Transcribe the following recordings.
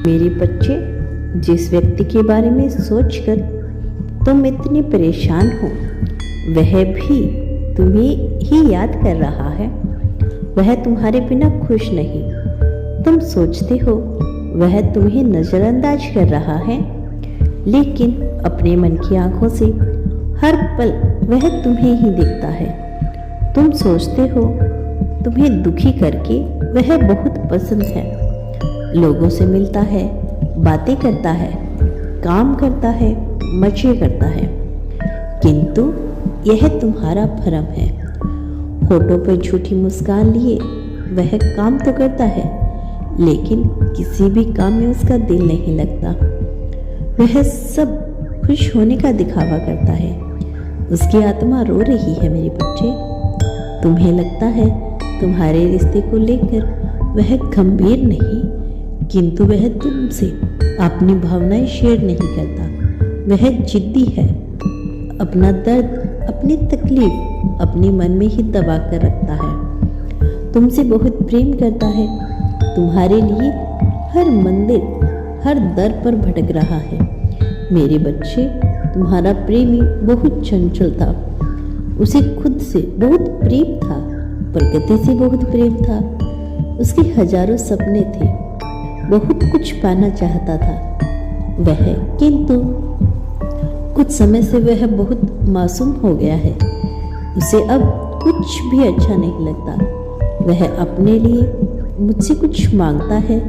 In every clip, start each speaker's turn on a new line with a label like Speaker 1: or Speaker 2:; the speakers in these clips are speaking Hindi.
Speaker 1: मेरे बच्चे, जिस व्यक्ति के बारे में सोचकर तुम इतने परेशान हो, वह भी तुम्हें ही याद कर रहा है। वह तुम्हारे बिना खुश नहीं। तुम सोचते हो वह तुम्हें नजरअंदाज कर रहा है, लेकिन अपने मन की आंखों से हर पल वह तुम्हें ही देखता है। तुम सोचते हो तुम्हें दुखी करके वह बहुत पसंद है। लोगों से मिलता है, बातें करता है, काम करता है, मजे करता है, किंतु यह तुम्हारा भ्रम है। होठों पर झूठी मुस्कान लिए वह काम तो करता है, लेकिन किसी भी काम में उसका दिल नहीं लगता। वह सब खुश होने का दिखावा करता है। उसकी आत्मा रो रही है मेरे बच्चे। तुम्हें लगता है तुम्हारे रिश्ते को लेकर वह गंभीर नहीं, किंतु वह तुमसे अपनी भावनाएं शेयर नहीं करता। वह जिद्दी है। अपना दर्द, अपनी तकलीफ अपने मन में ही दबा कर रखता है। तुमसे बहुत प्रेम करता है। तुम्हारे लिए हर मंदिर, हर दर पर भटक रहा है। मेरे बच्चे, तुम्हारा प्रेमी बहुत चंचल था। उसे खुद से बहुत प्रेम था, प्रकृति से बहुत प्रेम था। उसके हजारों सपने थे, बहुत कुछ पाना चाहता था वह, किंतु कुछ समय से वह बहुत मासूम हो गया है। उसे अब कुछ भी अच्छा नहीं लगता। वह अपने लिए मुझसे कुछ मांगता है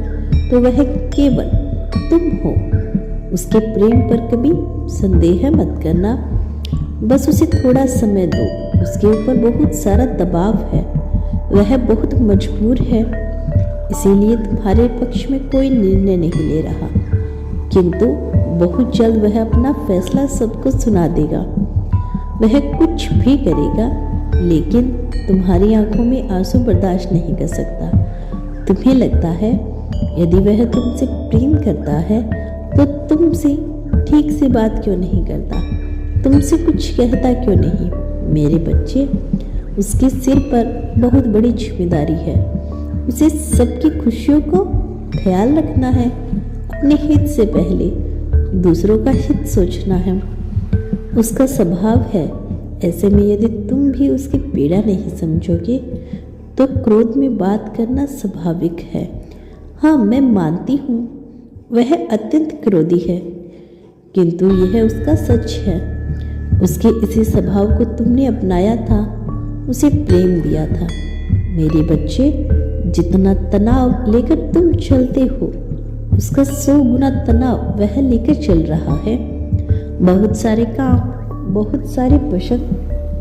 Speaker 1: तो वह केवल तुम हो। उसके प्रेम पर कभी संदेह मत करना। बस उसे थोड़ा समय दो। उसके ऊपर बहुत सारा दबाव है। वह बहुत मजबूर है, इसीलिए तुम्हारे पक्ष में कोई निर्णय नहीं ले रहा, किंतु बहुत जल्द वह अपना फैसला सबको सुना देगा। वह कुछ भी करेगा, लेकिन तुम्हारी आंखों में आंसू बर्दाश्त नहीं कर सकता। तुम्हें लगता है यदि वह तुमसे प्रेम करता है तो तुमसे ठीक से बात क्यों नहीं करता, तुमसे कुछ कहता क्यों नहीं। मेरे बच्चे, उसके सिर पर बहुत बड़ी जिम्मेदारी है। उसे सबकी खुशियों को ख्याल रखना है। अपने हित से पहले दूसरों का हित सोचना है। उसका स्वभाव है। ऐसे में यदि तुम भी उसकी पीड़ा नहीं समझोगे तो क्रोध में बात करना स्वाभाविक है। हाँ, मैं मानती हूँ वह अत्यंत क्रोधी है, किंतु यह उसका सच है। उसके इसी स्वभाव को तुमने अपनाया था, उसे प्रेम दिया था। मेरे बच्चे, जितना तनाव लेकर तुम चलते हो, उसका 100 गुना तनाव वह लेकर चल रहा है। बहुत सारे काम, बहुत सारे प्रेशर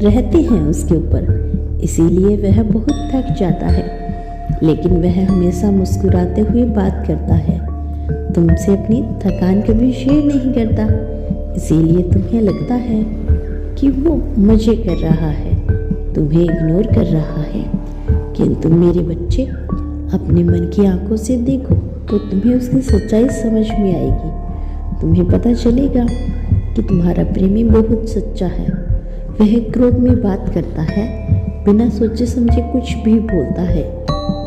Speaker 1: रहते हैं उसके ऊपर, इसीलिए वह बहुत थक जाता है। लेकिन वह हमेशा मुस्कुराते हुए बात करता है। तुमसे अपनी थकान कभी शेयर नहीं करता, इसीलिए तुम्हें लगता है कि वो मजे कर रहा है, तुम्हें इग्नोर कर रहा है। किंतु मेरे बच्चे, अपने मन की आंखों से देखो तो तुम्हें उसकी सच्चाई समझ में आएगी। तुम्हें पता चलेगा कि तुम्हारा प्रेमी बहुत सच्चा है। वह क्रोध में बात करता है, बिना सोचे समझे कुछ भी बोलता है,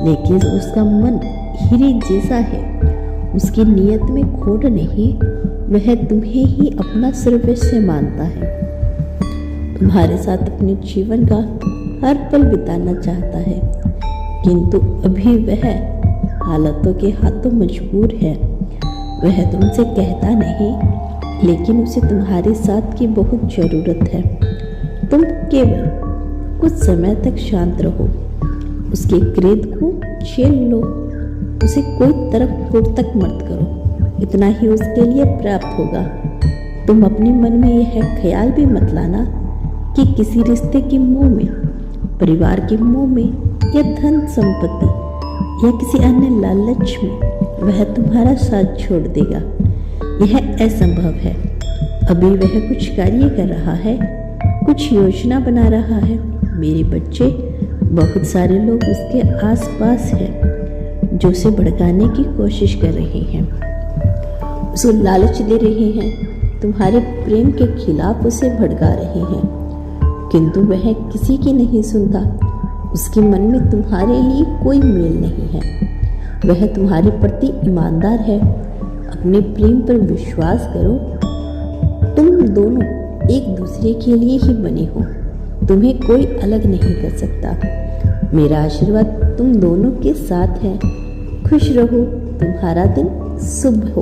Speaker 1: लेकिन उसका मन हीरे जैसा है। उसकी नियत में खोट नहीं। वह तुम्हें ही अपना सर्वस्व मानता है। तुम्हारे साथ अपने जीवन का हर पल बिताना चाहता है, किंतु अभी वह हालातों के हाथों मजबूर है। वह तुमसे कहता नहीं, लेकिन उसे तुम्हारे साथ की बहुत ज़रूरत है। तुम केवल कुछ समय तक शांत रहो, उसके क्रोध को झेल लो, उसे कोई तरफ तक मत करो। इतना ही उसके लिए प्राप्त होगा। तुम अपने मन में यह ख्याल भी मत लाना कि किसी रिश्ते के मोह में, परिवार के मोह में या धन संपत्ति या किसी अन्य लालच में वह तुम्हारा साथ छोड़ देगा। यह असंभव है। अभी वह कुछ कार्य कर रहा है, कुछ योजना बना रहा है। मेरे बच्चे, बहुत सारे लोग उसके आसपास हैं जो उसे भड़काने की कोशिश कर रहे हैं, उसे लालच दे रहे हैं, तुम्हारे प्रेम के खिलाफ उसे भड़का रहे हैं, किंतु वह किसी की नहीं सुनता। उसके मन में तुम्हारे लिए कोई मेल नहीं है। वह तुम्हारे प्रति ईमानदार है। अपने प्रेम पर विश्वास करो। तुम दोनों एक दूसरे के लिए ही बने हो। तुम्हें कोई अलग नहीं कर सकता। मेरा आशीर्वाद तुम दोनों के साथ है। खुश रहो। तुम्हारा दिन शुभ हो।